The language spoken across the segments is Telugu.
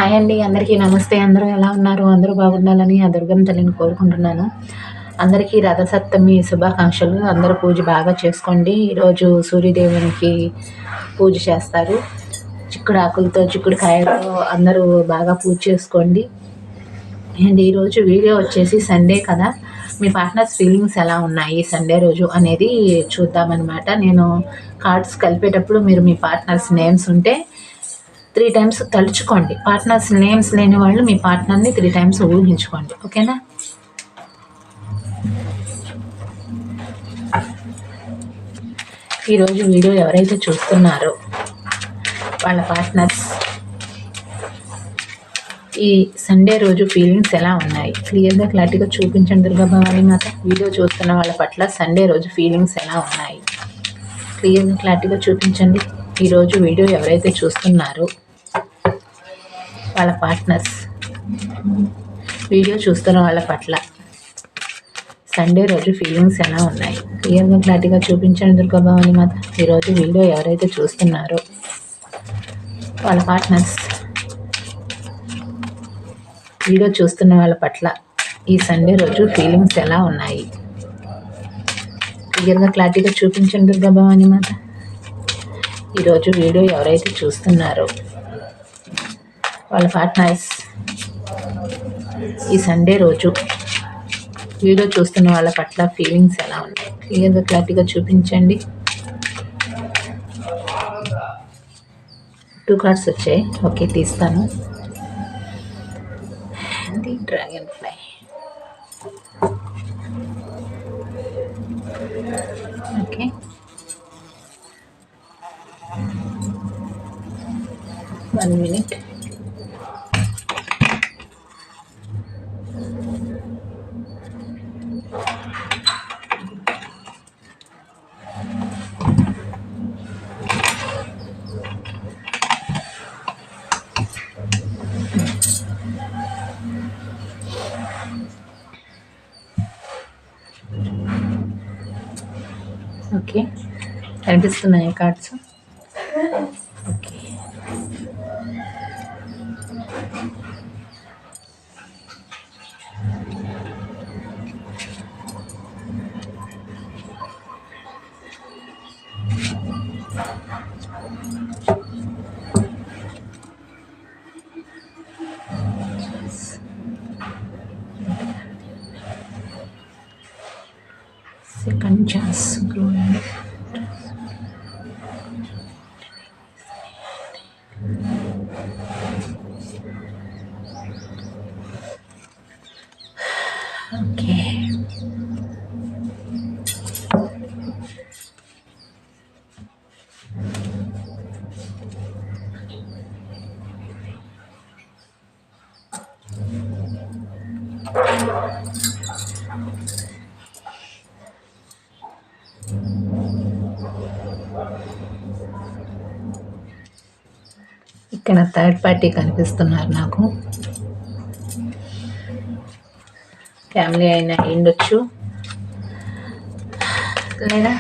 హాయ్ అండి, అందరికీ నమస్తే. అందరూ ఎలా ఉన్నారు? అందరూ బాగుండాలని ఆ దుర్గమ్మ తల్లిని కోరుకుంటున్నాను. అందరికీ రథసప్తమి శుభాకాంక్షలు. అందరూ పూజ బాగా చేసుకోండి. ఈరోజు సూర్యదేవునికి పూజ చేస్తారు. చిక్కుడాకులతో, చిక్కుడుకాయలతో అందరూ బాగా పూజ చేసుకోండి. అండ్ ఈరోజు వీడియో వచ్చేసి సండే కదా, మీ పార్ట్నర్స్ ఫీలింగ్స్ ఎలా ఉన్నాయి సండే రోజు అనేది చూద్దామన్నమాట. నేను కార్డ్స్ కలిపేటప్పుడు మీరు మీ పార్ట్నర్స్ నేమ్స్ ఉంటే 3 టైమ్స్ తలుచుకోండి. పార్ట్నర్స్ నేమ్స్ లేని వాళ్ళు మీ పార్ట్నర్ని 3 టైమ్స్ ఊహించుకోండి. ఓకేనా? ఈరోజు వీడియో ఎవరైతే చూస్తున్నారో వాళ్ళ పార్ట్నర్స్ ఈ సండే రోజు ఫీలింగ్స్ ఎలా ఉన్నాయి క్లియర్గా క్లారిటీగా చూపించండి. దుర్గా భవానీ మాత, వీడియో చూస్తున్న వాళ్ళ పట్ల సండే రోజు ఫీలింగ్స్ ఎలా ఉన్నాయి క్లియర్గా క్లారిటీగా చూపించండి. ఈరోజు వీడియో ఎవరైతే చూస్తున్నారో వాళ్ళ పార్ట్నర్స్ వీడియో చూస్తున్న వాళ్ళ పట్ల సండే రోజు ఫీలింగ్స్ ఎలా ఉన్నాయి క్లియర్గా క్లారిటీగా చూపించండి. దుర్గా భవానీ మాత, ఈరోజు వీడియో ఎవరైతే చూస్తున్నారో వాళ్ళ పార్ట్నర్స్ వీడియో చూస్తున్న వాళ్ళ పట్ల ఈ సండే రోజు ఫీలింగ్స్ ఎలా ఉన్నాయి క్లియర్గా క్లారిటీగా చూపించండి. దుర్గా భవానీ మాత, ఈరోజు వీడియో ఎవరైతే చూస్తున్నారో వాళ్ళ పార్ట్నర్స్ ఈ సండే రోజు వీడియో చూస్తున్న వాళ్ళ పట్ల ఫీలింగ్స్ ఎలా ఉన్నాయి క్లియర్గా క్లారిటీగా చూపించండి. 2 కార్డ్స్ వచ్చాయి. ఓకే, తీస్తాను. The dragonfly. Okay, one minute. Okay, కనిపిస్తున్నాయి cards. Okay, second chance growing. Okay, ఇక్కడ థర్డ్ పార్టీ కనిపిస్తున్నారు నాకు. ఫ్యామిలీ అయినా ఉండొచ్చు, లేదా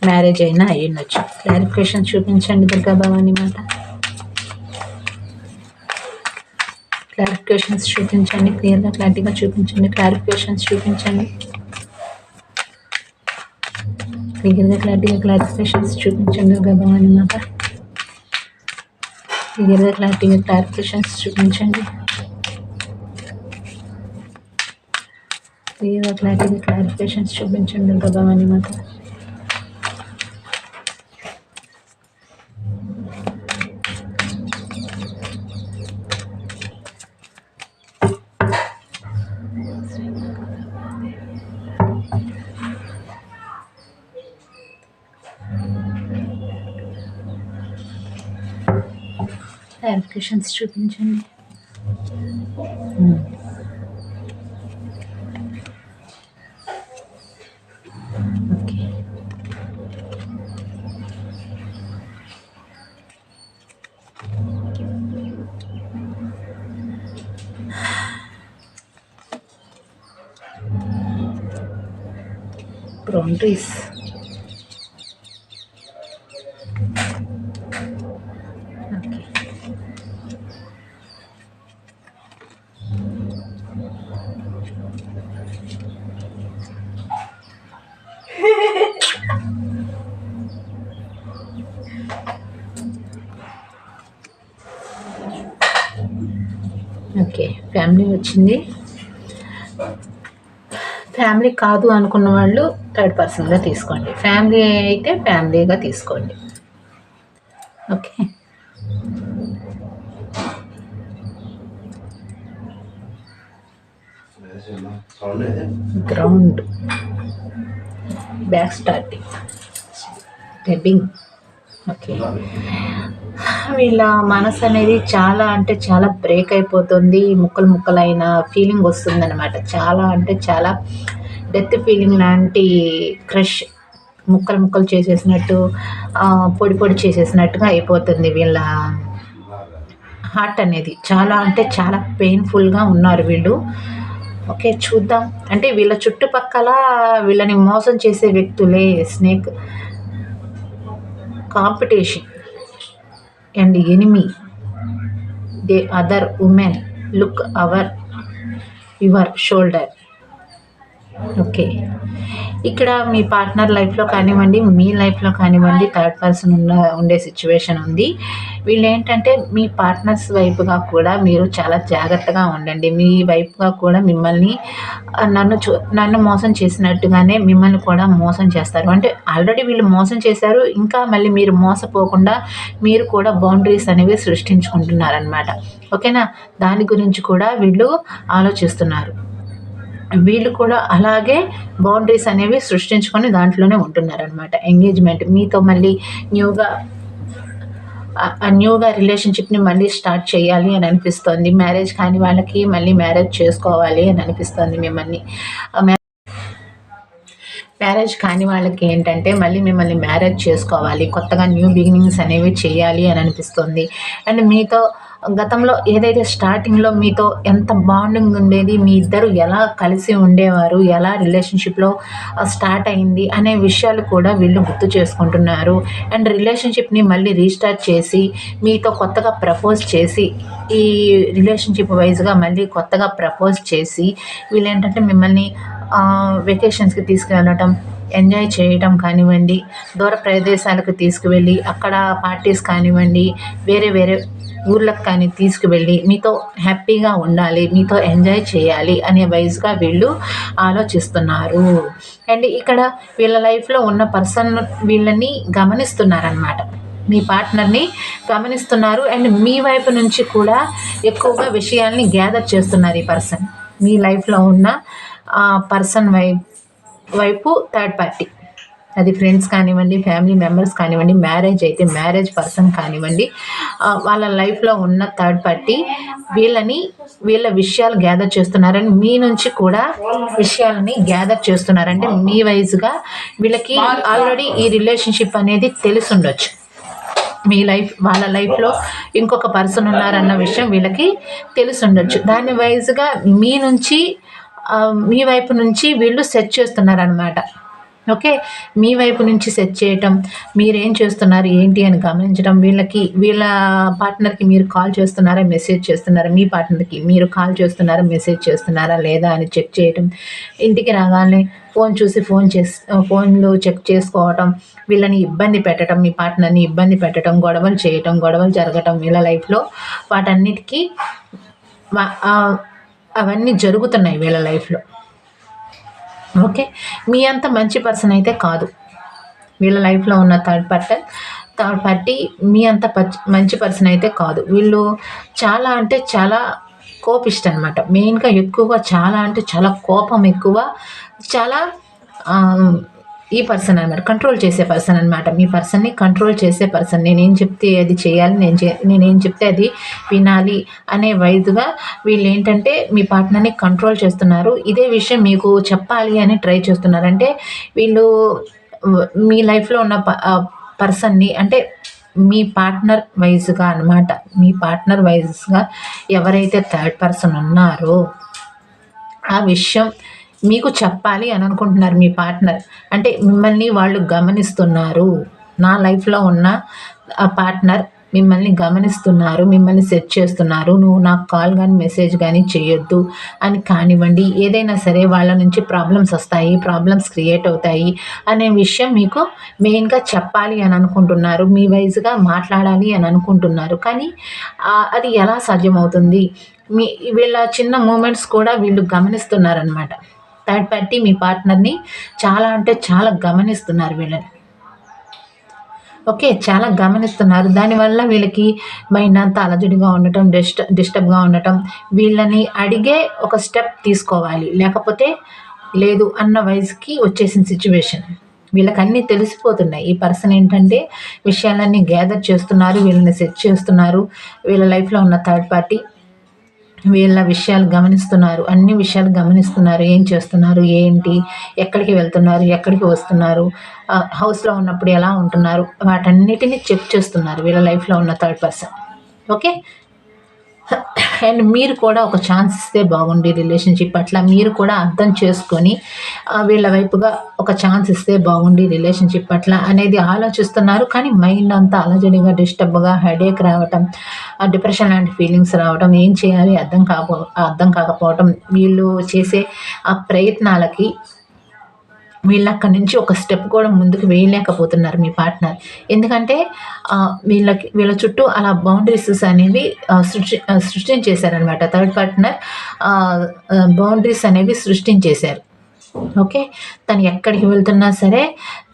మ్యారేజ్ అయినా అయ్యుండొచ్చు. క్లారిఫికేషన్ చూపించండి దుర్గా భవానీ మాత, క్లారిఫికేషన్స్ చూపించండి. క్లియర్గా క్లారిటీగా చూపించండి. క్లారిఫికేషన్స్ చూపించండి. క్లియర్గా క్లారిటీగా క్లారిఫికేషన్స్ చూపించండి దుర్గా భవానీ మాత, క్లియర్గా క్లారిటీగా క్లారిఫికేషన్స్ చూపించండి. క్లియర్గా క్లారిటీగా క్లారిఫికేషన్స్ చూపించండి దుర్గా భవానీ మాత. క్లారిఫికేషన్స్ చూపించండి. Okay, Brontes. Okay. Okay, family వచ్చింది. ఫ్యామిలీ కాదు అనుకున్న వాళ్ళు థర్డ్ పర్సన్గా తీసుకోండి, ఫ్యామిలీ అయితే ఫ్యామిలీగా తీసుకోండి. ఓకే, గ్రౌండ్, బ్యాక్ స్టార్టింగ్, టెబ్బింగ్. ఓకే, వీళ్ళ మనసు అనేది చాలా అంటే చాలా బ్రేక్ అయిపోతుంది, ముక్కలు ముక్కలైన ఫీలింగ్ వస్తుందన్నమాట. చాలా అంటే చాలా డెత్ ఫీలింగ్ లాంటి క్రష్, ముక్కలు ముక్కలు చేసేసినట్టు, పొడి పొడి చేసేసినట్టుగా అయిపోతుంది వీళ్ళ హార్ట్ అనేది. చాలా అంటే చాలా పెయిన్ఫుల్గా ఉన్నారు వీళ్ళు. ఓకే, చూద్దాం. అంటే వీళ్ళ చుట్టుపక్కల వీళ్ళని మోసం చేసే వ్యక్తులే. Snake, competition and enemy, they other women look your shoulder. Okay, ఇక్కడ మీ పార్ట్నర్ లైఫ్లో కానివ్వండి, మీ లైఫ్లో కానివ్వండి, థర్డ్ పర్సన్ ఉండే సిచ్యువేషన్ ఉంది. వీళ్ళు ఏంటంటే మీ పార్ట్నర్స్ వైపుగా కూడా మీరు చాలా జాగ్రత్తగా ఉండండి. మీ వైపుగా కూడా మిమ్మల్ని నన్ను మోసం చేసినట్టుగానే మిమ్మల్ని కూడా మోసం చేస్తారు. అంటే ఆల్రెడీ వీళ్ళు మోసం చేశారు, ఇంకా మళ్ళీ మీరు మోసపోకుండా మీరు కూడా బౌండరీస్ అనేవి సృష్టించుకుంటున్నారనమాట. ఓకేనా, దాని గురించి కూడా వీళ్ళు ఆలోచిస్తున్నారు. వీళ్ళు కూడా అలాగే బౌండరీస్ అనేవి సృష్టించుకొని దాంట్లోనే ఉంటున్నారనమాట. ఎంగేజ్మెంట్, మీతో మళ్ళీ న్యూగా రిలేషన్షిప్ని మళ్ళీ స్టార్ట్ చేయాలి అని అనిపిస్తుంది. మ్యారేజ్ కాని వాళ్ళకి మళ్ళీ మ్యారేజ్ చేసుకోవాలి అని అనిపిస్తుంది. మ్యారేజ్ కాని వాళ్ళకి ఏంటంటే మళ్ళీ మిమ్మల్ని మ్యారేజ్ చేసుకోవాలి, కొత్తగా న్యూ బిగినింగ్స్ అనేవి చేయాలి అని అనిపిస్తుంది. అండ్ మీతో గతంలో ఏదైతే స్టార్టింగ్లో మీతో ఎంత బాండింగ్ ఉండేది, మీ ఇద్దరు ఎలా కలిసి ఉండేవారు, ఎలా రిలేషన్షిప్లో స్టార్ట్ అయింది అనే విషయాలు కూడా వీళ్ళు గుర్తు చేసుకుంటున్నారు. అండ్ రిలేషన్షిప్ని మళ్ళీ రీస్టార్ట్ చేసి మీతో కొత్తగా ప్రపోజ్ చేసి, ఈ రిలేషన్షిప్ వైజ్గా మళ్ళీ కొత్తగా ప్రపోజ్ చేసి వీళ్ళు ఏంటంటే మిమ్మల్ని వెకేషన్స్కి తీసుకువెళ్ళటం, ఎంజాయ్ చేయటం కానివ్వండి, దూర ప్రదేశాలకు తీసుకువెళ్ళి అక్కడ పార్టీస్ కానివ్వండి, వేరే వేరే ఊర్లకు కానీ తీసుకువెళ్ళి మీతో హ్యాపీగా ఉండాలి, మీతో ఎంజాయ్ చేయాలి అనే వైజ్గా వీళ్ళు ఆలోచిస్తున్నారు. అండ్ ఇక్కడ వీళ్ళ లైఫ్లో ఉన్న పర్సన్ వీళ్ళని గమనిస్తున్నారనమాట. మీ పార్ట్నర్ని గమనిస్తున్నారు. అండ్ మీ వైపు నుంచి కూడా ఎక్కువగా విషయాల్ని గ్యాదర్ చేస్తున్నారు ఈ పర్సన్. మీ లైఫ్లో ఉన్న పర్సన్ వైపు థర్డ్ పార్టీ, అది ఫ్రెండ్స్ కానివ్వండి, ఫ్యామిలీ మెంబర్స్ కానివ్వండి, మ్యారేజ్ అయితే మ్యారేజ్ పర్సన్ కానివ్వండి, వాళ్ళ లైఫ్లో ఉన్న థర్డ్ పార్టీ వీళ్ళ విషయాలు గ్యాదర్ చేస్తున్నారని మీ నుంచి కూడా విషయాలని గ్యాదర్ చేస్తున్నారంటే మీ వైజ్గా వీళ్ళకి ఆల్రెడీ ఈ రిలేషన్షిప్ అనేది తెలిసి ఉండొచ్చు. వాళ్ళ లైఫ్లో ఇంకొక పర్సన్ ఉన్నారన్న విషయం వీళ్ళకి తెలిసి ఉండొచ్చు. దాని వైజ్గా మీ వైపు నుంచి వీళ్ళు సెట్ చేస్తున్నారనమాట. ఓకే, మీ వైపు నుంచి సెట్ చేయటం, మీరేం చేస్తున్నారు ఏంటి అని గమనించడం, వీళ్ళ పార్ట్నర్కి మీరు కాల్ చేస్తున్నారా, మెసేజ్ చేస్తున్నారా, మీ పార్ట్నర్కి మీరు కాల్ చేస్తున్నారా, మెసేజ్ చేస్తున్నారా లేదా అని చెక్ చేయటం, ఇంటికి రాగానే ఫోన్లు చెక్ చేసుకోవటం, వీళ్ళని ఇబ్బంది పెట్టడం, మీ పార్ట్నర్ని ఇబ్బంది పెట్టడం, గొడవలు జరగటం వీళ్ళ లైఫ్లో, వాటన్నిటికీ అవన్నీ జరుగుతున్నాయి వీళ్ళ లైఫ్లో. ఓకే, మీ అంత మంచి పర్సన్ అయితే కాదు వీళ్ళ లైఫ్లో ఉన్న థర్డ్ పార్టీ, మీ అంత మంచి పర్సన్ అయితే కాదు. వీళ్ళు చాలా అంటే చాలా కోపిష్ట అనమాట. మెయిన్గా ఎక్కువగా చాలా అంటే చాలా కోపం ఎక్కువ, చాలా ఈ పర్సన్ అనమాట, కంట్రోల్ చేసే పర్సన్ అనమాట. మీ పర్సన్ని కంట్రోల్ చేసే పర్సన్. నేనేం చెప్తే అది చేయాలి, నేనేం చెప్తే అది వినాలి అనే వైద్యుగా వీళ్ళు ఏంటంటే మీ పార్ట్నర్ని కంట్రోల్ చేస్తున్నారు. ఇదే విషయం మీకు చెప్పాలి అని ట్రై చేస్తున్నారు. అంటే వీళ్ళు మీ లైఫ్లో ఉన్న పర్సన్ని, అంటే మీ పార్ట్నర్ వైజ్గా అనమాట, మీ పార్ట్నర్ వైజ్గా ఎవరైతే థర్డ్ పర్సన్ ఉన్నారో ఆ విషయం మీకు చెప్పాలి అని అనుకుంటున్నారు మీ పార్ట్నర్. అంటే మిమ్మల్ని వాళ్ళు గమనిస్తున్నారు. నా లైఫ్లో ఉన్న పార్ట్నర్ మిమ్మల్ని గమనిస్తున్నారు, మిమ్మల్ని సెట్ చేస్తున్నారు. నువ్వు నాకు కాల్ కానీ మెసేజ్ కానీ చేయొద్దు అని కానివ్వండి, ఏదైనా సరే వాళ్ళ నుంచి ప్రాబ్లమ్స్ వస్తాయి, ప్రాబ్లమ్స్ క్రియేట్ అవుతాయి అనే విషయం మీకు మెయిన్గా చెప్పాలి అని అనుకుంటున్నారు. మీ వైజ్గా మాట్లాడాలి అని అనుకుంటున్నారు. కానీ అది ఎలా సాధ్యమవుతుంది? వీళ్ళ చిన్న మూమెంట్స్ కూడా వీళ్ళు గమనిస్తున్నారనమాట. థర్డ్ పార్టీ మీ పార్ట్నర్ని చాలా అంటే చాలా గమనిస్తున్నారు వీళ్ళని. ఓకే. చాలా గమనిస్తున్నారు. దానివల్ల వీళ్ళకి మైండ్ అంతా అలజడిగా ఉండటం, డిస్టర్బ్‌గా ఉండటం, వీళ్ళని అడిగే ఒక స్టెప్ తీసుకోవాలి. లేకపోతే లేదు అన్న వయసుకి వచ్చేసిన సిట్యుయేషన్. వీళ్ళకన్నీ తెలిసిపోతున్నాయి. ఈ పర్సన్ ఏంటంటే విషయాలన్నీ గ్యాదర్ చేస్తున్నారు, వీళ్ళని సెట్ చేస్తున్నారు. వీళ్ళ లైఫ్‌లో ఉన్న థర్డ్ పార్టీ వీళ్ళ విషయాలు గమనిస్తున్నారు. అన్ని విషయాలు గమనిస్తున్నారు. ఏం చేస్తున్నారు? ఏంటి? ఎక్కడికి వెళ్తున్నారు? ఎక్కడికి వస్తున్నారు? హౌస్‌లో ఉన్నప్పుడు ఎలా ఉంటున్నారు? వాటన్నిటిని చెక్ చేస్తున్నారు వీళ్ళ లైఫ్‌లో ఉన్న థర్డ్ పర్సన్. ఓకే. అండ్ మీరు కూడా ఒక ఛాన్స్ ఇస్తే బాగుండి రిలేషన్షిప్ పట్ల మీరు కూడా అర్థం చేసుకొని వీళ్ళ వైపుగా ఒక ఛాన్స్ ఇస్తే బాగుండి రిలేషన్షిప్ పట్ల అనేది ఆలోచిస్తున్నారు. కానీ మైండ్ అంతా అలజడిగా, డిస్టర్బ్‌గా, హెడేక్ రావటం, డిప్రెషన్ లాంటి ఫీలింగ్స్ రావటం, ఏం చేయాలి అర్థం కాకపోవటం, వీళ్ళు చేసే ఆ ప్రయత్నాలకి వీళ్ళక్కడి నుంచి ఒక స్టెప్ కూడా ముందుకు వేయలేకపోతున్నారు మీ పార్ట్నర్. ఎందుకంటే వీళ్ళ చుట్టూ అలా బౌండరీస్ అనేవి సృష్టించేశారనమాట. థర్డ్ పార్ట్నర్ బౌండరీస్ అనేవి సృష్టించేశారు. ఓకే. తను ఎక్కడికి వెళ్తున్నా సరే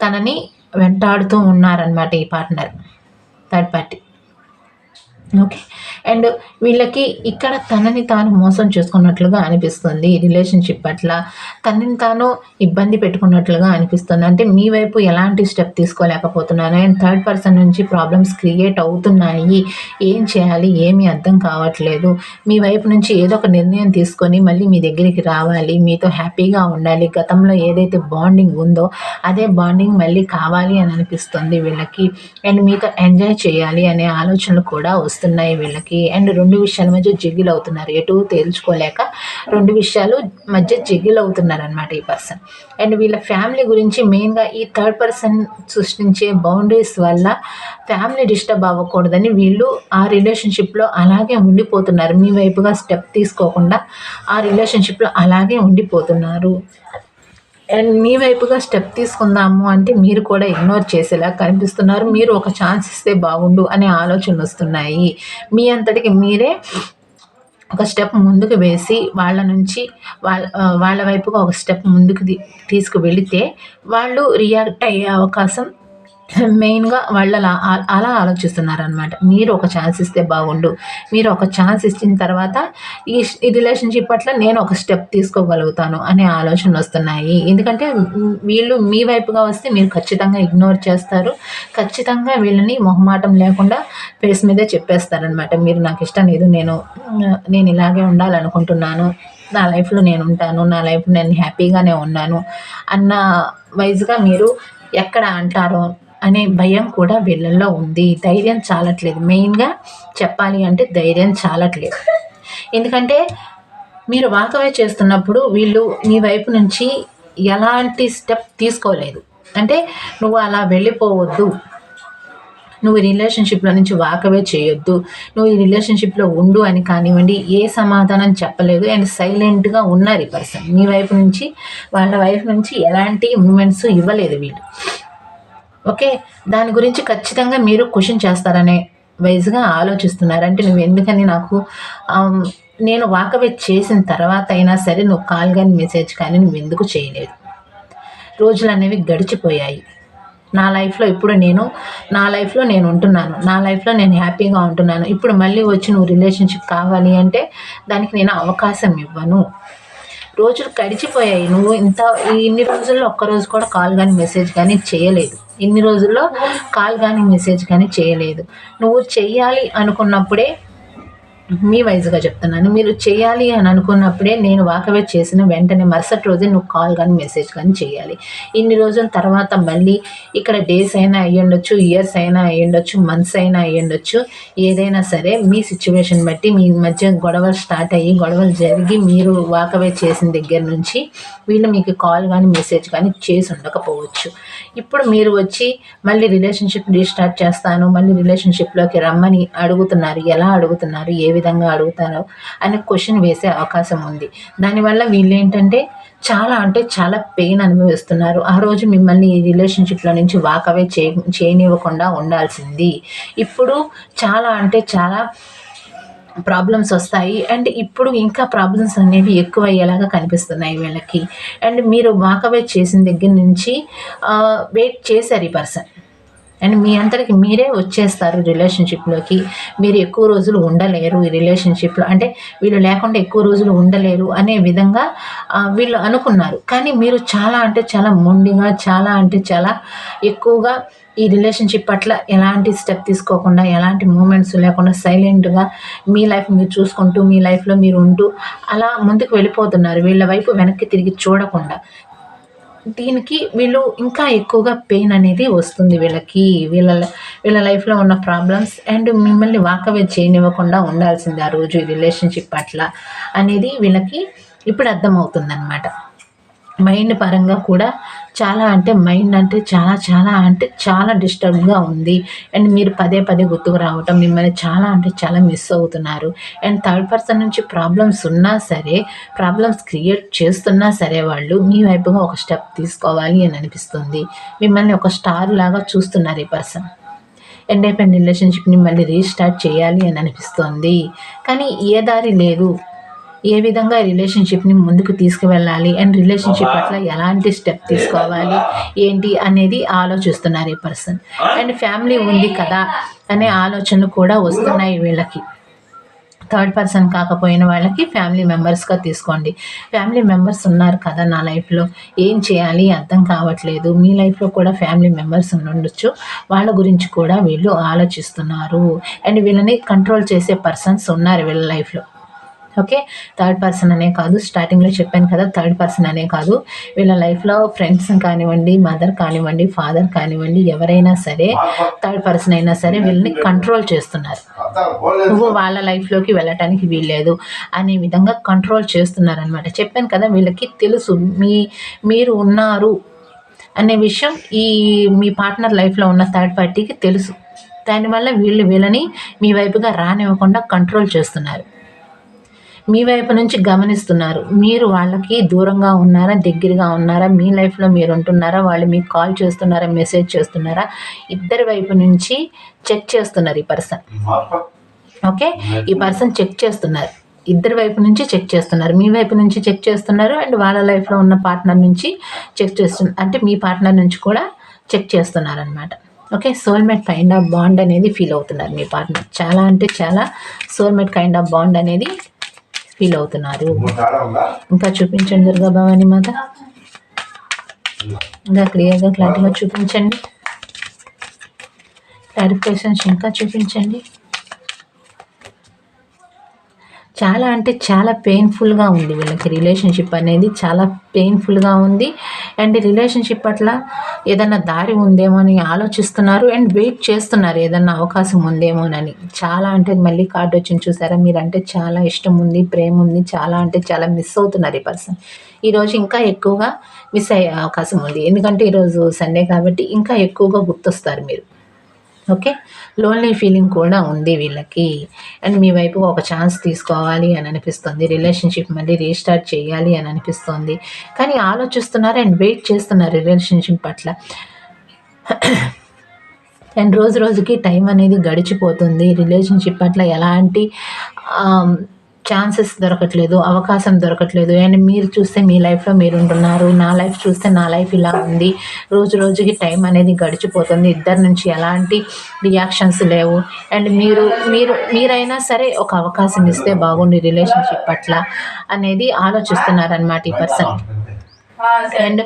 తనని వెంటాడుతూ ఉన్నారనమాట ఈ partner, third party. Okay. And వీళ్ళకి ఇక్కడ తనని తాను మోసం చేసుకున్నట్లుగా అనిపిస్తుంది. ఈ రిలేషన్షిప్ పట్ల తనని తాను ఇబ్బంది పెట్టుకున్నట్లుగా అనిపిస్తుంది. అంటే మీ వైపు ఎలాంటి స్టెప్ తీసుకోలేకపోతున్నాను. అండ్ థర్డ్ పర్సన్ నుంచి ప్రాబ్లమ్స్ క్రియేట్ అవుతున్నాయి. ఏం చేయాలి? ఏమీ అర్థం కావట్లేదు. మీ వైపు నుంచి ఏదో ఒక నిర్ణయం తీసుకొని మళ్ళీ మీ దగ్గరికి రావాలి, మీతో హ్యాపీగా ఉండాలి. గతంలో ఏదైతే బాండింగ్ ఉందో అదే బాండింగ్ మళ్ళీ కావాలి అని అనిపిస్తుంది వీళ్ళకి. అండ్ మీతో ఎంజాయ్ చేయాలి అనే ఆలోచనలు కూడా వస్తున్నాయి వీళ్ళకి. అండ్ 2 విషయాల మధ్య జిగిల్ అవుతున్నారు. ఎటు తేల్చుకోలేక 2 విషయాలు మధ్య జిగిల్ అవుతున్నారనమాట ఈ పర్సన్. అండ్ వీళ్ళ ఫ్యామిలీ గురించి మెయిన్గా ఈ థర్డ్ పర్సన్ సృష్టించే బౌండరీస్ వల్ల ఫ్యామిలీ డిస్టర్బ్ అవ్వకూడదని వీళ్ళు ఆ రిలేషన్షిప్లో అలాగే ఉండిపోతున్నారు. మీ వైపుగా స్టెప్ తీసుకోకుండా ఆ రిలేషన్షిప్లో అలాగే ఉండిపోతున్నారు. అండ్ మీ వైపుగా స్టెప్ తీసుకుందాము అంటే మీరు కూడా ఇగ్నోర్ చేసేలా కనిపిస్తున్నారు. మీరు ఒక ఛాన్స్ ఇస్తే బాగుండు అనే ఆలోచనలు వస్తున్నాయి. మీ అంతటికి మీరే ఒక స్టెప్ ముందుకు వేసి వాళ్ళ వైపుగా ఒక స్టెప్ ముందుకు తీసుకువెళితే వాళ్ళు రియాక్ట్ అయ్యే అవకాశం మెయిన్‌గా వాళ్ళు అలా ఆలోచిస్తున్నారనమాట. మీరు ఒక ఛాన్స్ ఇస్తే బాగుండు. మీరు ఒక ఛాన్స్ ఇచ్చిన తర్వాత ఈ రిలేషన్‌షిప్ పట్ల నేను ఒక స్టెప్ తీసుకోగలుగుతాను అనే ఆలోచనలొస్తున్నాయి. ఎందుకంటే వీళ్ళు మీ వైపుగా వస్తే మీరు ఖచ్చితంగా ఇగ్నోర్ చేస్తారు. ఖచ్చితంగా వీళ్ళని మొహమాటం లేకుండా ఫేస్ మీదే చెప్పేస్తారనమాట. మీరు నాకిష్టం లేదు. నేను ఇలాగే ఉండాలనుకుంటున్నాను. నా లైఫ్‌లో నేనుంటాను. నా లైఫ్‌లో నేను హ్యాపీగానే ఉన్నాను అన్న వైస్‌గా మీరు ఎక్కడ అంటారో అనే భయం కూడా వీళ్ళల్లో ఉంది. ధైర్యం చాలట్లేదు. మెయిన్‌గా చెప్పాలి అంటే ధైర్యం చాలట్లేదు. ఎందుకంటే మీరు వాకవే చేస్తున్నప్పుడు వీళ్ళు మీ వైపు నుంచి ఎలాంటి స్టెప్ తీసుకోలేదు. అంటే నువ్వు అలా వెళ్ళిపోవద్దు, నువ్వు ఈ రిలేషన్షిప్లో నుంచి వాకవే చేయొద్దు, నువ్వు ఈ రిలేషన్షిప్లో ఉండు అని కానివ్వండి ఏ సమాధానం చెప్పలేదు. అండ్ సైలెంట్గా ఉన్నారు ఈ పర్సన్. మీ వైపు నుంచి వాళ్ళ వైపు నుంచి ఎలాంటి మూమెంట్స్ ఇవ్వలేదు వీళ్ళు. ఓకే. దాని గురించి ఖచ్చితంగా మీరు క్వెషన్ చేస్తారనే వైజ్‌గా ఆలోచిస్తున్నారు. అంటే నువ్వు ఎందుకని నేను వాకవే చేసిన తర్వాత అయినా సరే నువ్వు కాల్ కానీ మెసేజ్ కానీ నువ్వెందుకు చేయలేదు? రోజులనేవి గడిచిపోయాయి. నా లైఫ్‌లో నేను ఉంటున్నాను. నా లైఫ్‌లో నేను హ్యాపీగా ఉంటున్నాను. ఇప్పుడు మళ్ళీ వచ్చి నువ్వు రిలేషన్‌షిప్ కావాలి అంటే దానికి నేను అవకాశం ఇవ్వను. రోజులు గడిచిపోయాయి. నువ్వు ఇన్ని రోజుల్లో ఒక్కరోజు కూడా కాల్ కానీ మెసేజ్ కానీ చేయలేదు. ఇన్ని రోజుల్లో కాల్ కానీ మెసేజ్ కానీ చేయలేదు. నువ్వు చెయ్యాలి అనుకున్నప్పుడే మీ వైజ్‌గా చెప్తున్నాను. మీరు చేయాలి అని అనుకున్నప్పుడే నేను వాకవే చేసిన వెంటనే మరుసటి రోజే నువ్వు కాల్ గానీ, మెసేజ్ గానీ చేయాలి. ఇన్ని రోజుల తర్వాత మళ్ళీ ఇక్కడ డేస్ అయినా అయ్యుండొచ్చు, ఇయర్స్ అయినా అయ్యుండొచ్చు, మంత్స్ అయినా అయ్యుండొచ్చు. ఏదైనా సరే మీ సిట్యుయేషన్ బట్టి మీ మధ్య గొడవలు స్టార్ట్ అయ్యి, గొడవలు జరిగి మీరు వాకవే చేసిన దగ్గర నుంచి వీళ్ళు మీకు కాల్ గానీ, మెసేజ్ గానీ చేసి ఉండకపోవచ్చు. ఇప్పుడు మీరు వచ్చి మళ్ళీ రిలేషన్‌షిప్ రీస్టార్ట్ చేస్తాను, మళ్ళీ రిలేషన్‌షిప్‌లోకి రమ్మని అడుగుతున్నారు. ఎలా అడుగుతున్నారు? ఏ విధంగా అడుగుతారో అనే క్వెషన్ వేసే అవకాశం ఉంది. దానివల్ల వీళ్ళేంటంటే చాలా అంటే చాలా పెయిన్ అనుభవిస్తున్నారు. ఆ రోజు మిమ్మల్ని ఈ రిలేషన్‌షిప్‌లో నుంచి వాకవే చేయనివ్వకుండా ఉండాల్సింది. ఇప్పుడు చాలా అంటే చాలా ప్రాబ్లమ్స్ వస్తాయి. అండ్ ఇప్పుడు ఇంకా ప్రాబ్లమ్స్ అనేవి ఎక్కువయ్యేలాగా కనిపిస్తున్నాయి వీళ్ళకి. అండ్ మీరు వాకవే చేసిన దగ్గర నుంచి వెయిట్ చేశారు ఈ పర్సన్. అండ్ మీ అంతటికి మీరే వచ్చేస్తారు రిలేషన్‌షిప్‌లోకి. మీరు ఎక్కువ రోజులు ఉండలేరు ఈ రిలేషన్‌షిప్‌లో. అంటే వీళ్ళు లేకుండా ఎక్కువ రోజులు ఉండలేరు అనే విధంగా వీళ్ళు అనుకున్నారు. కానీ మీరు చాలా అంటే చాలా మొండిగా, చాలా అంటే చాలా ఎక్కువగా ఈ రిలేషన్‌షిప్ పట్ల ఎలాంటి స్టెప్ తీసుకోకుండా, ఎలాంటి మూవ్‌మెంట్స్ లేకుండా సైలెంట్‌గా మీ లైఫ్ మీరు చూసుకుంటూ, మీ లైఫ్‌లో మీరు ఉంటూ అలా ముందుకు వెళ్ళిపోతున్నారు. వీళ్ళ వైపు వెనక్కి తిరిగి చూడకుండా. దీనికి వీళ్ళు ఇంకా ఎక్కువగా పెయిన్ అనేది వస్తుంది వీళ్ళకి. వీళ్ళ లైఫ్‌లో ఉన్న ప్రాబ్లమ్స్ అండ్ మిమ్మల్ని వాకవే చేయనివ్వకుండా ఉండాల్సిందే ఆ రోజు ఈ రిలేషన్‌షిప్ పట్ల అనేది వీళ్ళకి ఇప్పుడు అర్థమవుతుందనమాట. మైండ్ పరంగా కూడా చాలా అంటే మైండ్ అంటే చాలా డిస్టర్బ్‌గా ఉంది. అండ్ మీరు పదే పదే గుర్తుకు రావటం, మిమ్మల్ని చాలా అంటే చాలా మిస్ అవుతున్నారు. అండ్ థర్డ్ పర్సన్ నుంచి ప్రాబ్లమ్స్ ఉన్నా సరే, ప్రాబ్లమ్స్ క్రియేట్ చేస్తున్నా సరే వాళ్ళు మీ వైపుగా ఒక స్టెప్ తీసుకోవాలి అని అనిపిస్తుంది. మిమ్మల్ని ఒక స్టార్ లాగా చూస్తున్నారు ఈ పర్సన్. ఎండ్ అయిపోయిన రిలేషన్‌షిప్‌ని మళ్ళీ రీస్టార్ట్ చేయాలి అని అనిపిస్తోంది. కానీ ఏ దారి లేదు. ఏ విధంగా రిలేషన్‌షిప్‌ని ముందుకు తీసుకువెళ్ళాలి అండ్ రిలేషన్‌షిప్ పట్ల ఎలాంటి స్టెప్ తీసుకోవాలి, ఏంటి అనేది ఆలోచిస్తున్నారు ఈ పర్సన్. అండ్ ఫ్యామిలీ ఉంది కదా అనే ఆలోచనలు కూడా వస్తున్నాయి వీళ్ళకి. థర్డ్ పర్సన్ కాకపోయిన వాళ్ళకి ఫ్యామిలీ మెంబర్స్‌గా తీసుకోండి. ఫ్యామిలీ మెంబర్స్ ఉన్నారు కదా నా లైఫ్‌లో, ఏం చేయాలి అర్థం కావట్లేదు. మీ లైఫ్‌లో కూడా ఫ్యామిలీ మెంబర్స్ ఉండుండొచ్చు. వాళ్ళ గురించి కూడా వీళ్ళు ఆలోచిస్తున్నారు. అండ్ వీళ్ళని కంట్రోల్ చేసే పర్సన్స్ ఉన్నారు వీళ్ళ లైఫ్‌లో. ఓకే. థర్డ్ పర్సన్ అనే కాదు, స్టార్టింగ్‌లో చెప్పాను కదా! థర్డ్ పర్సన్ అనే కాదు. వీళ్ళ లైఫ్‌లో ఫ్రెండ్స్ కానివ్వండి, మదర్ కానివ్వండి, ఫాదర్ కానివ్వండి, ఎవరైనా సరే థర్డ్ పర్సన్ అయినా సరే వీళ్ళని కంట్రోల్ చేస్తున్నారు. నువ్వు వాళ్ళ లైఫ్‌లోకి వెళ్ళటానికి వీల్లేదు అనే విధంగా కంట్రోల్ చేస్తున్నారనమాట. చెప్పాను కదా! వీళ్ళకి తెలుసు మీరు ఉన్నారు అనే విషయం మీ పార్ట్నర్ లైఫ్‌లో ఉన్న థర్డ్ పార్టీకి తెలుసు. దానివల్ల వీళ్ళని మీ వైపుగా రానివ్వకుండా కంట్రోల్ చేస్తున్నారు. మీ వైపు నుంచి గమనిస్తున్నారు. మీరు వాళ్ళకి దూరంగా ఉన్నారా? దగ్గరగా ఉన్నారా? మీ లైఫ్‌లో మీరుంటున్నారా? వాళ్ళు మీకు కాల్ చేస్తున్నారా? మెసేజ్ చేస్తున్నారా? ఇద్దరి వైపు నుంచి చెక్ చేస్తున్నారు ఈ పర్సన్. ఓకే. ఈ పర్సన్ చెక్ చేస్తున్నారు. ఇద్దరి వైపు నుంచి చెక్ చేస్తున్నారు. మీ వైపు నుంచి చెక్ చేస్తున్నారు. అండ్ వాళ్ళ లైఫ్‌లో ఉన్న పార్ట్నర్ నుంచి చెక్ అంటే మీ పార్ట్నర్ నుంచి కూడా చెక్ చేస్తున్నారనమాట. Okay. Soulmate kind of bond అనేది ఫీల్ అవుతున్నారు మీ పార్ట్నర్. చాలా అంటే చాలా సోల్‌మేట్ కైండ్ ఆఫ్ బాండ్ అనేది ఫీల్ అవుతున్నారు. ఇంకా చూపించండి దుర్గా భవాని మాత. ఇంకా క్లియర్‌గా క్లారిటీగా చూపించండి. క్లారిఫికేషన్స్ ఇంకా చూపించండి. చాలా అంటే చాలా పెయిన్‌ఫుల్‌గా ఉంది వీళ్ళకి. రిలేషన్‌షిప్ అనేది చాలా పెయిన్‌ఫుల్‌గా ఉంది. అండ్ రిలేషన్‌షిప్ పట్ల ఏదన్నా దారి ఉందేమో అని ఆలోచిస్తున్నారు. అండ్ వెయిట్ చేస్తున్నారు ఏదన్నా అవకాశం ఉందేమోనని. చాలా అంటే మళ్ళీ కార్డ్ వచ్చింది చూసారా? మీరంటే చాలా ఇష్టం ఉంది, ప్రేమ ఉంది. చాలా అంటే చాలా మిస్ అవుతున్నారు ఈ పర్సన్. ఈరోజు ఇంకా ఎక్కువగా మిస్ అయ్యే అవకాశం ఉంది. ఎందుకంటే ఈరోజు సండే కాబట్టి ఇంకా ఎక్కువగా గుర్తొస్తారు మీరు. ఓకే. లోన్లీ ఫీలింగ్ కూడా ఉంది వీళ్ళకి. అండ్ మీ వైపు ఒక ఛాన్స్ తీసుకోవాలి అని అనిపిస్తుంది. రిలేషన్‌షిప్ మళ్ళీ రీస్టార్ట్ చేయాలి అని అనిపిస్తుంది. కానీ ఆలోచిస్తున్నారు అండ్ వెయిట్ చేస్తున్నారు రిలేషన్‌షిప్ పట్ల. అండ్ రోజు రోజుకి టైం అనేది గడిచిపోతుంది. రిలేషన్‌షిప్ పట్ల ఎలాంటి ఛాన్సెస్ దొరకట్లేదు, అవకాశం దొరకట్లేదు. అండ్ మీరు చూస్తే మీ లైఫ్‌లో మీరుంటున్నారు. నా లైఫ్ చూస్తే నా లైఫ్ ఇలా ఉంది. రోజు రోజుకి టైం అనేది గడిచిపోతుంది. ఇద్దరి నుంచి ఎలాంటి రియాక్షన్స్ లేవు. అండ్ మీరైనా సరే ఒక అవకాశం ఇస్తే బాగుండు రిలేషన్‌షిప్ పట్ల అనేది ఆలోచిస్తున్నారనమాట ఈ పర్సన్. అండ్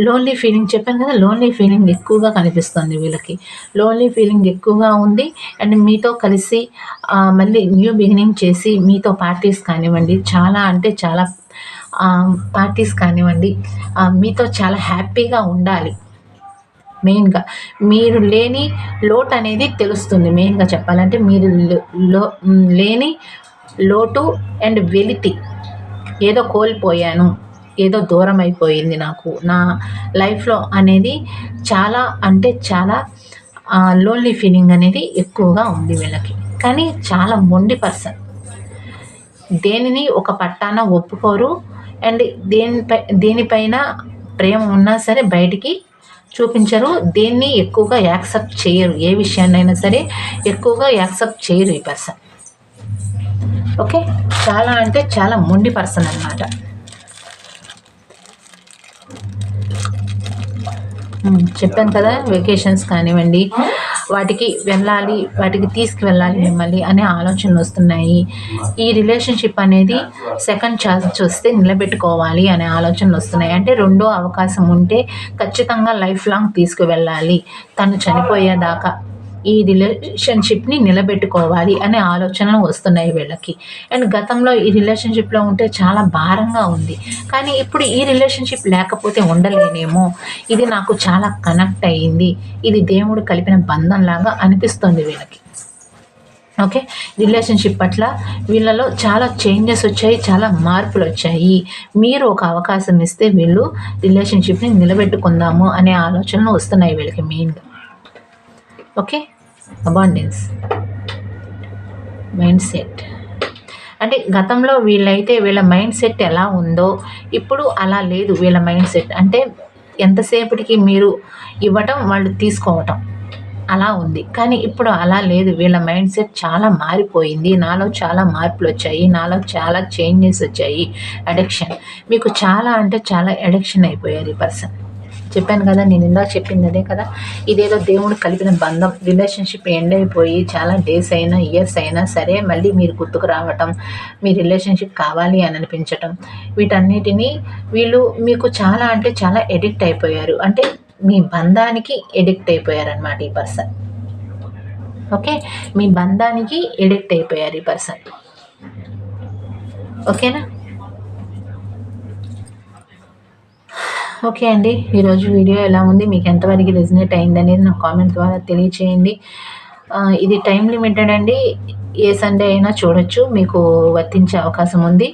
లోన్లీ ఫీలింగ్ చెప్పాను కదా, లోన్లీ ఫీలింగ్ ఎక్కువగా కనిపిస్తుంది వీళ్ళకి. లోన్లీ ఫీలింగ్ ఎక్కువగా ఉంది. అండ్ మీతో కలిసి మళ్ళీ న్యూ బిగినింగ్ చేసి మీతో పార్టీస్ కానివ్వండి, చాలా అంటే చాలా పార్టీస్ కానివ్వండి, మీతో చాలా హ్యాపీగా ఉండాలి. మెయిన్గా మీరు లేని లోటు అనేది తెలుస్తుంది. మెయిన్గా చెప్పాలంటే మీరు లేని లోటు అండ్ వెలితి, ఏదో కోల్పోయాను, ఏదో దూరం అయిపోయింది నాకు నా లైఫ్లో అనేది చాలా అంటే చాలా లోన్లీ ఫీలింగ్ అనేది ఎక్కువగా ఉంది వీళ్ళకి. కానీ చాలా మొండి పర్సన్, దేనిని ఒక పట్టాన ఒప్పుకోరు. అండ్ దేనిపైన ప్రేమ ఉన్నా సరే బయటికి చూపించరు. దేన్ని ఎక్కువగా యాక్సెప్ట్ చేయరు. ఏ విషయాన్నైనా సరే ఎక్కువగా యాక్సెప్ట్ చేయరు ఈ పర్సన్. ఓకే, చాలా అంటే చాలా మొండి పర్సన్ అన్నమాట. చెప్పాను కదా, వెకేషన్స్ కానివ్వండి, వాటికి వెళ్ళాలి, వాటికి తీసుకువెళ్ళాలి మిమ్మల్ని అనే ఆలోచనలు వస్తున్నాయి. ఈ రిలేషన్షిప్ అనేది సెకండ్ ఛాన్స్ వస్తే నిలబెట్టుకోవాలి అనే ఆలోచనలు వస్తున్నాయి. అంటే రెండో అవకాశం ఉంటే ఖచ్చితంగా లైఫ్ లాంగ్ తీసుకువెళ్ళాలి, తను చనిపోయేదాకా ఈ రిలేషన్షిప్ని నిలబెట్టుకోవాలి అనే ఆలోచనలు వస్తున్నాయి వీళ్ళకి. అండ్ గతంలో ఈ రిలేషన్షిప్లో ఉంటే చాలా భారంగా ఉంది, కానీ ఇప్పుడు ఈ రిలేషన్షిప్ లేకపోతే ఉండలేనేమో, ఇది నాకు చాలా కనెక్ట్ అయ్యింది, ఇది దేవుడు కలిపిన బంధం లాగా అనిపిస్తుంది వీళ్ళకి. ఓకే, రిలేషన్షిప్ పట్ల వీళ్ళలో చాలా చేంజెస్ వచ్చాయి, చాలా మార్పులు వచ్చాయి. మీరు ఒక అవకాశం ఇస్తే వీళ్ళు రిలేషన్షిప్ని నిలబెట్టుకుందాము అనే ఆలోచనలు వస్తున్నాయి వీళ్ళకి మెయిన్గా. Okay, abundance mind set. అంటే గతంలో వీళ్ళ మైండ్ సెట్ ఎలా ఉందో ఇప్పుడు అలా లేదు వీళ్ళ మైండ్ సెట్. అంటే ఎంతసేపటికి మీరు ఇవ్వటం వాళ్ళు తీసుకోవటం అలా ఉంది, కానీ ఇప్పుడు అలా లేదు. వీళ్ళ మైండ్ సెట్ చాలా మారిపోయింది. నాలో చాలా మార్పులు వచ్చాయి, నాలో చాలా చేంజెస్ వచ్చాయి. అడిక్షన్, మీకు చాలా అంటే చాలా అడిక్షన్ అయిపోయారు ఈ పర్సన్. చెప్పాను కదా, నేను ఇందాక చెప్పింది అదే కదా, ఇదేదో దేవుడు కలిపిన బంధం. రిలేషన్షిప్ ఎండ్ అయిపోయి చాలా డేస్ అయినా ఇయర్స్ అయినా సరే మళ్ళీ మీరు గుర్తుకు రావటం, మీ రిలేషన్షిప్ కావాలి అని అనిపించటం, వీటన్నిటినీ వీళ్ళు మీకు చాలా అంటే చాలా ఎడిక్ట్ అయిపోయారు. అంటే మీ బంధానికి ఎడిక్ట్ అయిపోయారు అన్నమాట ఈ పర్సన్. ఓకే, మీ బంధానికి ఎడిక్ట్ అయిపోయారు ఈ పర్సన్. ఓకేనా? ఓకే అండి, ఈరోజు వీడియో ఎలా ఉంది, మీకు ఎంతవరకు రెజనేట్ అయింది అనేది నాకు కామెంట్ ద్వారా తెలియచేయండి. ఇది టైం లిమిటెడ్ అండి, ఏ సండే అయినా చూడొచ్చు, మీకు వర్తించే అవకాశం ఉంది.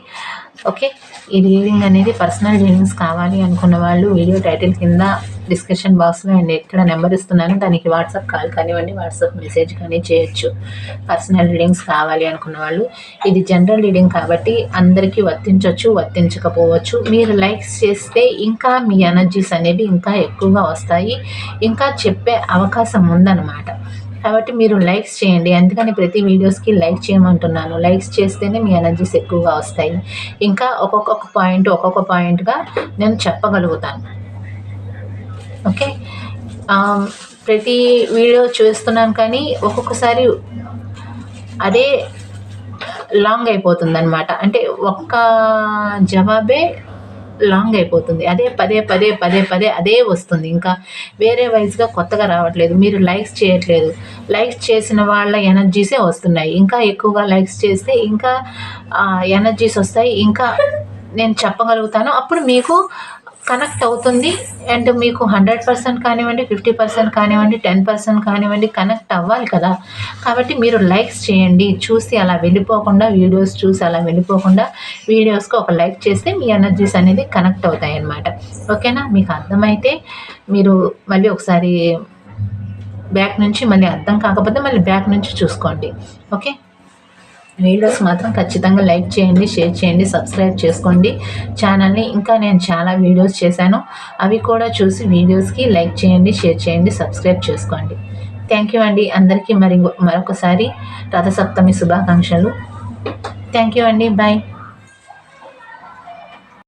ఓకే, ఈ రీడింగ్ అనేది పర్సనల్ రీడింగ్స్ కావాలి అనుకున్న వాళ్ళు వీడియో టైటిల్ కింద డిస్క్రిప్షన్ బాక్స్లో అండ్ ఇక్కడ నెంబర్ ఇస్తున్నాను, దానికి వాట్సాప్ కాల్ కానివ్వండి, వాట్సాప్ మెసేజ్ కానీ చేయొచ్చు. పర్సనల్ రీడింగ్స్ కావాలి అనుకున్న వాళ్ళు. ఇది జనరల్ రీడింగ్ కాబట్టి అందరికీ వర్తించవచ్చు, వర్తించకపోవచ్చు. మీరు లైక్స్ చేస్తే ఇంకా మీ ఎనర్జీస్ అనేవి ఇంకా ఎక్కువగా వస్తాయి, ఇంకా చెప్పే అవకాశం ఉందన్నమాట. కాబట్టి మీరు లైక్స్ చేయండి, అందుకని ప్రతి వీడియోస్కి లైక్ చేయమంటున్నాను. లైక్స్ చేస్తేనే మీ ఎనర్జీస్ ఎక్కువగా వస్తాయి. ఇంకా ఒక్కొక్క పాయింట్గా నేను చెప్పగలుగుతాను. ఓకే, ప్రతి వీడియో చూస్తున్నాను కానీ ఒక్కొక్కసారి అదే లాంగ్ అయిపోతుంది అనమాట. అంటే ఒక్క జవాబే లాంగ్ అయిపోతుంది, అదే పదే అదే వస్తుంది, ఇంకా వేరే వైజ్గా కొత్తగా రావట్లేదు. మీరు లైక్స్ చేయట్లేదు, లైక్స్ చేసిన వాళ్ళ ఎనర్జీసే వస్తున్నాయి. ఇంకా ఎక్కువగా లైక్స్ చేస్తే ఇంకా ఎనర్జీస్ వస్తాయి, ఇంకా నేను చెప్పగలుగుతాను, అప్పుడు మీకు కనెక్ట్ అవుతుంది. అండ్ మీకు 100% కానివ్వండి, 50% కానివ్వండి, 10% కానివ్వండి, కనెక్ట్ అవ్వాలి కదా. కాబట్టి మీరు లైక్స్ చేయండి, చూసి అలా వెళ్ళిపోకుండా, వీడియోస్ చూసి అలా వెళ్ళిపోకుండా వీడియోస్కి ఒక లైక్ చేస్తే మీ ఎనర్జీస్ అనేది కనెక్ట్ అవుతాయి అన్నమాట. ఓకేనా? మీకు అర్థమైతే మీరు మళ్ళీ ఒకసారి బ్యాక్ నుంచి, మళ్ళీ అర్థం కాకపోతే మళ్ళీ బ్యాక్ నుంచి చూసుకోండి. ఓకే, వీడియోస్ మాత్రం ఖచ్చితంగా లైక్ చేయండి, షేర్ చేయండి, సబ్స్క్రైబ్ చేసుకోండి ఛానల్ని. ఇంకా నేను చాలా వీడియోస్ చేశాను, అవి కూడా చూసి వీడియోస్కి లైక్ చేయండి, షేర్ చేయండి, సబ్స్క్రైబ్ చేసుకోండి. థ్యాంక్ యూ అండి అందరికీ. మరొకసారి రథసప్తమి శుభాకాంక్షలు. థ్యాంక్ యూ అండి, బాయ్.